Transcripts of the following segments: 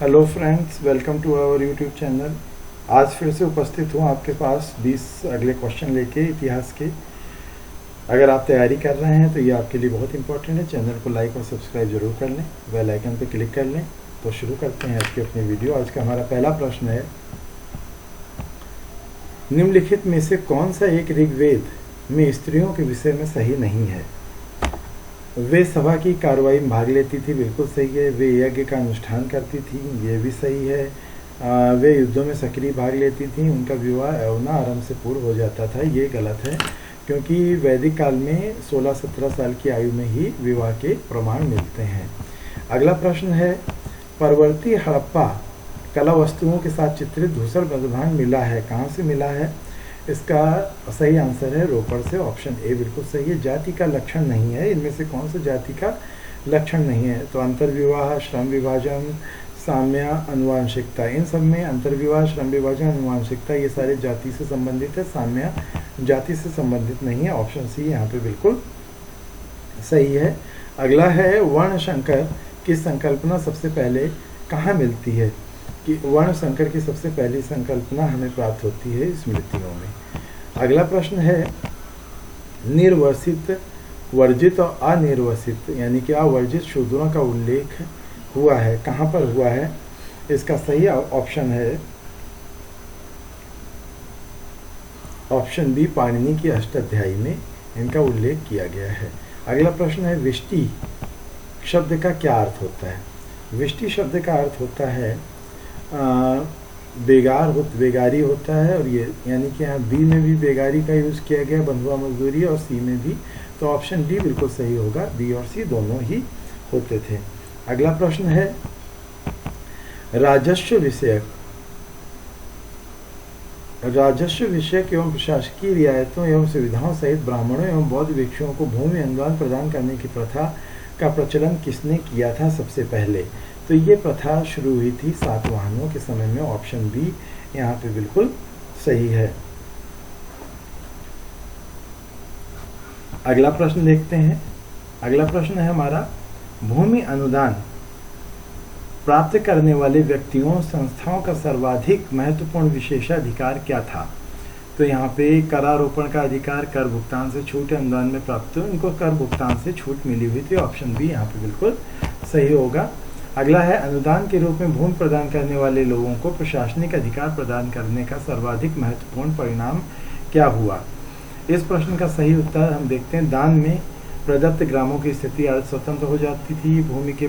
Hello friends, welcome to our YouTube channel. आज फिर से उपस्थित हूँ आपके पास 20 अगले क्वेश्चन लेके इतिहास के। अगर आप तैयारी कर रहे हैं तो ये आपके लिए बहुत इंपॉर्टेंट है। चैनल को लाइक और सब्सक्राइब जरूर कर लें, बेल आइकन पर क्लिक कर लें। तो शुरू करते हैं आज की अपनी वीडियो। आज का हमारा पहला प्रश्न है, निम्नलिखित में से कौन सा एक ऋग्वेद में स्त्रियों के विषय में सही नहीं है? वे सभा की कार्रवाई में भाग लेती थी, बिल्कुल सही है। वे यज्ञ का अनुष्ठान करती थी, ये भी सही है। वे युद्धों में सक्रिय भाग लेती थी, उनका विवाह यौना आरंभ से पूर्व हो जाता था, ये गलत है, क्योंकि वैदिक काल में 16-17 साल की आयु में ही विवाह के प्रमाण मिलते हैं। अगला प्रश्न है, परवर्ती हड़प्पा कला वस्तुओं के साथ चित्रित धूसर मृदभांड मिला है, कहाँ से मिला है? इसका सही आंसर है रोपड़ से, ऑप्शन ए बिल्कुल सही है। जाति का लक्षण नहीं है, इनमें से कौन सा जाति का लक्षण नहीं है? तो अंतर्विवाह, श्रम विभाजन, साम्य, अनुवांशिकता, इन सब में अंतर्विवाह, श्रम विभाजन, अनुवांशिकता ये सारे जाति से संबंधित है। साम्य जाति से संबंधित नहीं है, ऑप्शन सी यहाँ पे बिल्कुल सही है। अगला है, वर्ण संकर की संकल्पना सबसे पहले कहाँ मिलती है? कि वर्ण संकर की सबसे पहली संकल्पना हमें प्राप्त होती है स्मृतियों में। अगला प्रश्न है, निर्वसित, वर्जित और अनिर्वसित यानी कि अवर्जित शूद्रों का उल्लेख हुआ है, कहाँ पर हुआ है? इसका सही ऑप्शन है ऑप्शन बी, पाणिनि की अष्टाध्यायी में इनका उल्लेख किया गया है। अगला प्रश्न है, विष्टि शब्द का क्या अर्थ होता है? विष्टि शब्द का अर्थ होता है बेगारी होता है, और ये यानी कि यहाँ बी में भी बेगारी का यूज़ किया गया, बंधुआ मजदूरी, और सी में भी। तो ऑप्शन डी बिल्कुल सही होगा, बी और सी दोनों ही होते थे। अगला प्रश्न है, राजस्व विषयक एवं प्रशासकीय रियायतों एवं सुविधाओं सहित ब्राह्मणों एवं बौद्ध भिक्षुओं को भूमि अनुदान प्रदान करने की प्रथा का प्रचलन किसने किया था सबसे पहले? तो ये प्रथा शुरू हुई थी सातवाहनों के समय में, ऑप्शन बी यहाँ पे बिल्कुल सही है। अगला प्रश्न देखते हैं। अगला प्रश्न है हमारा, भूमि अनुदान प्राप्त करने वाले व्यक्तियों संस्थाओं का सर्वाधिक महत्वपूर्ण विशेषाधिकार क्या था? तो यहाँ पे करारोपण का अधिकार, कर भुगतान से छूट, अनुदान में प्राप्त इनको कर भुगतान से छूट मिली हुई थी, ऑप्शन बी यहाँ पे बिल्कुल सही होगा। अगला है, अनुदान के रूप में भूमि प्रदान करने वाले लोगों को प्रशासनिक अधिकार प्रदान करने का सर्वाधिक महत्वपूर्ण परिणाम क्या हुआ? इस प्रश्न का सही उत्तर हम देखते हैं, दान में प्रदत्त ग्रामों की स्थिति अर्ध स्वतंत्र हो जाती थी, भूमि के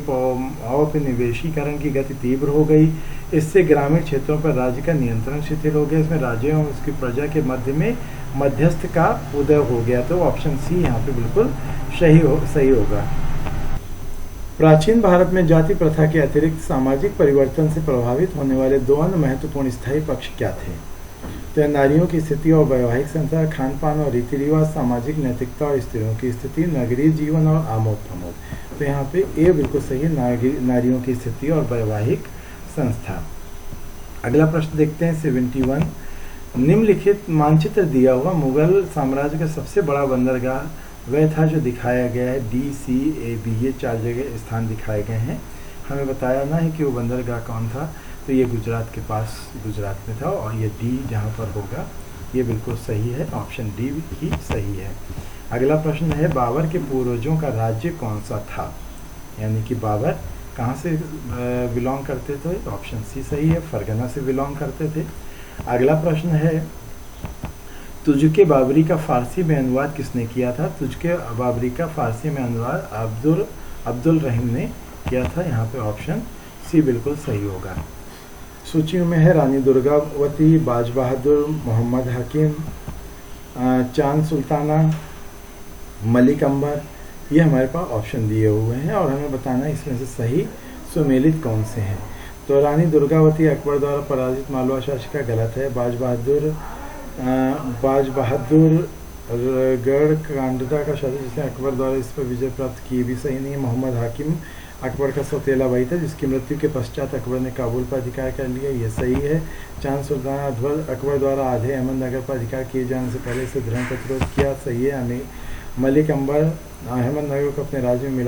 औपनिवेशीकरण की गति तीव्र हो गई, इससे ग्रामीण क्षेत्रों पर राज्य का नियंत्रण शिथिल हो गया, इसमें राज्य और उसकी प्रजा के मध्य में मध्यस्थ का उदय हो गया। तो ऑप्शन सी यहाँ पे बिल्कुल सही होगा। प्राचीन भारत में जाति प्रथा के अतिरिक्त सामाजिक परिवर्तन से प्रभावित होने वाले दो अन्य महत्वपूर्ण स्थायी पक्ष क्या थे? तो नारियों की स्थिति और वैवाहिक संसार, खान पान और रीति रिवाज, सामाजिक नैतिकता और स्त्रियों की स्थिति, नगरीय जीवन और आमोद प्रमोद। तो यहाँ पे ए बिल्कुल सही है, नारियों की स्थिति और वैवाहिक संस्था। अगला प्रश्न देखते हैं 71, निम्नलिखित मानचित्र दिया हुआ मुगल साम्राज्य का सबसे बड़ा बंदरगाह वह था जो दिखाया गया है डी, सी, ए, बी, ये 4 जगह स्थान दिखाए गए हैं। हमें बताया ना है कि वो बंदरगाह कौन था, तो ये गुजरात के पास, गुजरात में था, और ये डी जहाँ पर होगा ये बिल्कुल सही है, ऑप्शन डी ही सही है। अगला प्रश्न है, बाबर के पूर्वजों का राज्य कौन सा था? यानी कि बाबर कहाँ से बिलोंग करते थे? ऑप्शन सी सही है, फरगना से बिलोंग करते थे। अगला प्रश्न है, तुझके बाबरी का फारसी में अनुवाद किसने किया था? तुझके बाबरी का फारसी में अनुवाद अब्दुल रहीम ने किया था, यहाँ पे ऑप्शन सी बिल्कुल सही होगा। सूची में है, रानी दुर्गावती, बाज बहादुर, मोहम्मद हाकिम, चांद सुल्ताना, मलिक अंबर, ये हमारे पास ऑप्शन दिए हुए हैं, और हमें बताना है इसमें से सही सुमेलित कौन से हैं। तो रानी दुर्गावती अकबर द्वारा पराजित मालवा शासिका, गलत है। बाज बहादुर गढ़ कांडा का शासक जिसने अकबर द्वारा इस पर विजय प्राप्त की, भी सही नहीं है। मोहम्मद हाकिम अकबर का सौतेला भाई था जिसकी मृत्यु के पश्चात अकबर ने काबुल पर अधिकार कर लिया, ये सही है। चांद सुल्तान अकबर द्वारा आधे अहमदनगर पर अधिकार किए जाने से पहले इसे दृढ़ प्रतिरोध किया, सही है। मलिक अंबर अहमदनगर को अपने राज्य में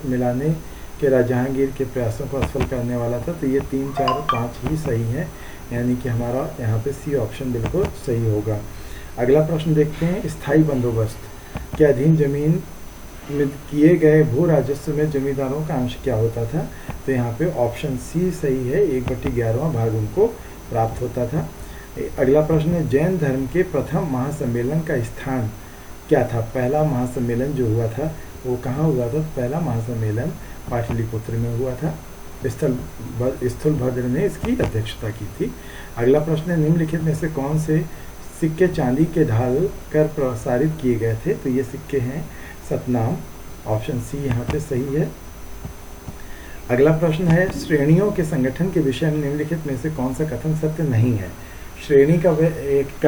मिलाने कि राजा जहांगीर के प्रयासों को असफल करने वाला था। तो ये 3, 4, 5 ही सही है, यानी कि हमारा यहाँ पे सी ऑप्शन बिल्कुल सही होगा। अगला प्रश्न देखते हैं, स्थायी बंदोबस्त के अधीन जमीन में किए गए भू राजस्व में जमींदारों का अंश क्या होता था? तो यहाँ पे ऑप्शन सी सही है, 1/11वां भाग उनको प्राप्त होता था। अगला प्रश्न है, जैन धर्म के प्रथम महासम्मेलन का स्थान क्या था? पहला महासम्मेलन जो हुआ था वो कहाँ हुआ था? पहला महासम्मेलन पाटलिपुत्र में हुआ था। स्थूलभद्र ने इसकी अध्यक्षता की थी। अगला प्रश्न है, निम्नलिखित में से कौन से सिक्के चांदी के ढाल कर प्रसारित किए गए थे? तो ये सिक्के हैं सतनाम, ऑप्शन सी यहाँ पे सही है। अगला प्रश्न है, श्रेणियों के संगठन के विषय में निम्नलिखित में से कौन सा कथन सत्य नहीं है? श्रेणी का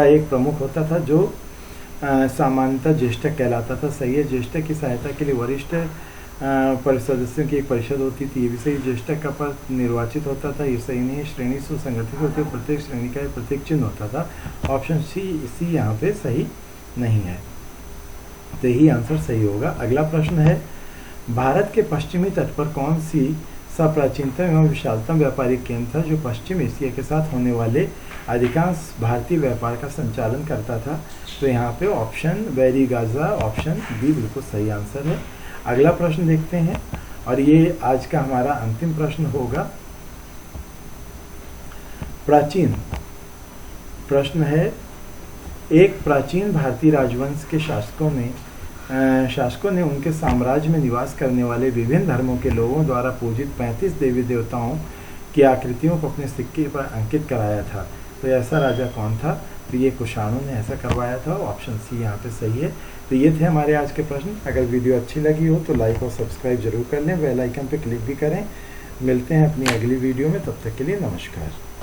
एक प्रमुख होता था जो सामान्यतः ज्येष्ठक कहलाता था, सही है। ज्येष्ठक की सहायता के लिए वरिष्ठ सदस्यों की एक परिषद होती थी, ये भी सही। ज्येष्ठक का पद निर्वाचित होता था, ये सही नहीं है। श्रेणी सुसंगठित होती है, प्रत्येक श्रेणी का एक प्रत्येक चिन्ह होता था, ऑप्शन सी यहाँ पे सही नहीं है, तो यही आंसर सही होगा। अगला प्रश्न है, भारत के पश्चिमी तट पर कौन सी प्राचीनतम एवं विशालतम व्यापारिक केंद्र था जो पश्चिम एशिया के साथ होने वाले अधिकांश भारतीय व्यापार का संचालन करता था? तो यहाँ पे ऑप्शन वेरी गाजा, ऑप्शन बी बिल्कुल सही आंसर है। अगला प्रश्न देखते हैं, और ये आज का हमारा अंतिम प्रश्न होगा। प्राचीन प्रश्न है, एक प्राचीन भारतीय राजवंश के शासकों ने उनके साम्राज्य में निवास करने वाले विभिन्न धर्मों के लोगों द्वारा पूजित 35 देवी देवताओं की आकृतियों को अपने सिक्के पर अंकित कराया था। तो ऐसा राजा कौन था? तो ये कुषाणों ने ऐसा करवाया था, ऑप्शन सी यहाँ पे सही है। तो ये थे हमारे आज के प्रश्न। अगर वीडियो अच्छी लगी हो तो लाइक और सब्सक्राइब जरूर कर लें, बेल आइकन पर क्लिक भी करें। मिलते हैं अपनी अगली वीडियो में, तब तक के लिए नमस्कार।